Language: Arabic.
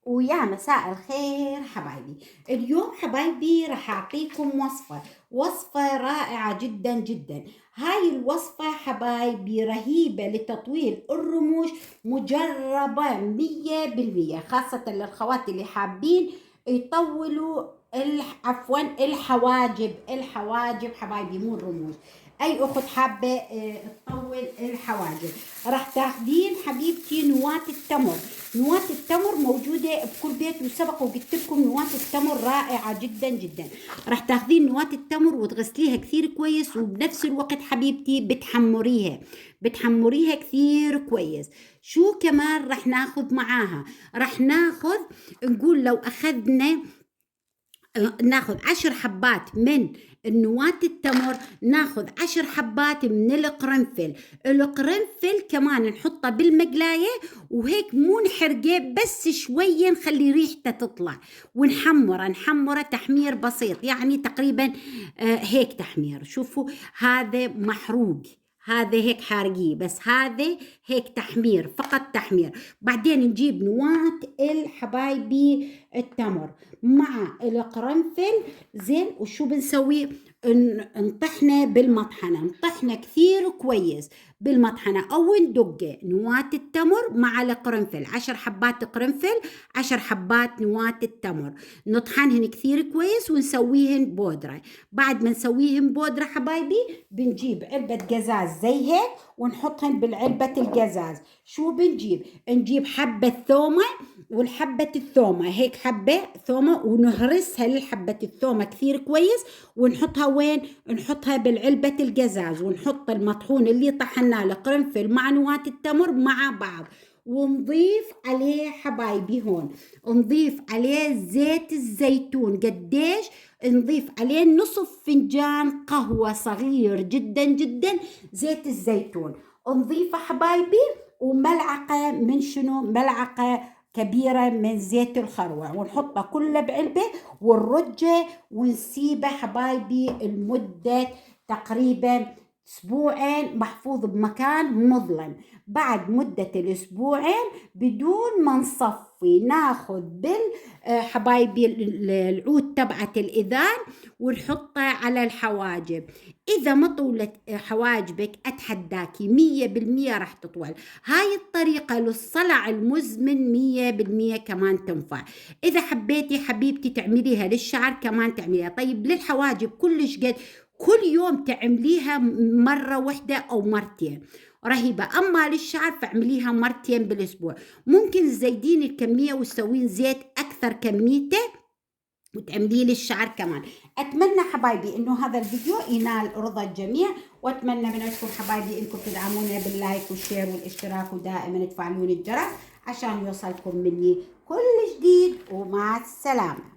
ويا مساء الخير حبايبي. اليوم حبايبي راح أعطيكم وصفة رائعة جدا جدا. هاي الوصفة حبايبي رهيبة لتطويل الرموش، مجربة 100%، خاصة للخوات اللي حابين يطولوا الحواجب حبايبي، مو الرموش. اي اخت حابه تطول الحواجب، راح تاخذين حبيبتي نواة التمر موجوده بكل بيت، وسبق وقلت لكم نواة التمر رائعه جدا جدا. راح تاخذين نواة التمر وتغسليها كثير كويس، وبنفس الوقت حبيبتي بتحمريها كثير كويس. شو كمان راح ناخذ معاها؟ راح نقول لو اخذنا ناخذ 10 حبات من نواة التمر، ناخذ 10 حبات من القرنفل كمان نحطه بالمقلاية، وهيك مو نحرقه، بس شوية نخلي ريحته تطلع، ونحمره تحمير بسيط، يعني تقريبا هيك تحمير. شوفوا هذا محروق، هذا هيك حارقيه، بس هذا هيك تحمير، فقط تحمير. بعدين نجيب نواة الحبايبي التمر مع القرنفل، زين. وشو بنسوي؟ نطحنه بالمطحنة، نطحنه كثير كويس بالمطحنة، أو ندقه نواة التمر مع القرنفل، 10 حبات قرنفل، 10 حبات نواة التمر، نطحنهن كثير كويس ونسويهن بودرة. بعد ما نسويهن بودرة حبايبي، بنجيب علبة قزاز زي هيك ونحطهن بالعلبة القزاز. شو نجيب حبة ثومة، والحبة الثومة هيك حبة ثومة، ونهرسها للحبة الثومة كثير كويس، ونحطها وين؟ نحطها بالعلبة القزاز، ونحط المطحون اللي طحناه القرنفل مع نواة التمر مع بعض، ونضيف عليه حبايبي هون، نضيف عليه زيت الزيتون. قديش؟ نضيف عليه نصف فنجان قهوة صغير جدا جدا زيت الزيتون، نضيفه حبايبي، وملعقة من شنو؟ ملعقة كبيرة من زيت الخروع، ونحطها كلها بعلبة ونرجه ونسيبه حبايبي لمدة تقريبا أسبوعين، محفوظ بمكان مظلم. بعد مدة الأسبوعين بدون ما نصفي، ناخذ حبايبي العود تبعت الإذان ونحطها على الحواجب. إذا ما طولت حواجبك أتحداكي 100% راح تطول. هاي الطريقة للصلع المزمن 100% كمان تنفع. إذا حبيتي حبيبتي تعمليها للشعر كمان تعمليها. طيب للحواجب كلش قد كل يوم تعمليها مرة واحدة أو مرتين، رهيبة. أما للشعر فاعمليها مرتين بالأسبوع. ممكن تزيدين الكمية وتسوين زيت أكثر كميته وتعمليه للشعر كمان. أتمنى حبايبي إنه هذا الفيديو ينال رضا الجميع، وأتمنى من عندكم حبايبي إنكم تدعمونا باللايك والشير والاشتراك، ودائما تفعلون الجرس عشان يوصلكم مني كل جديد. ومع السلامة.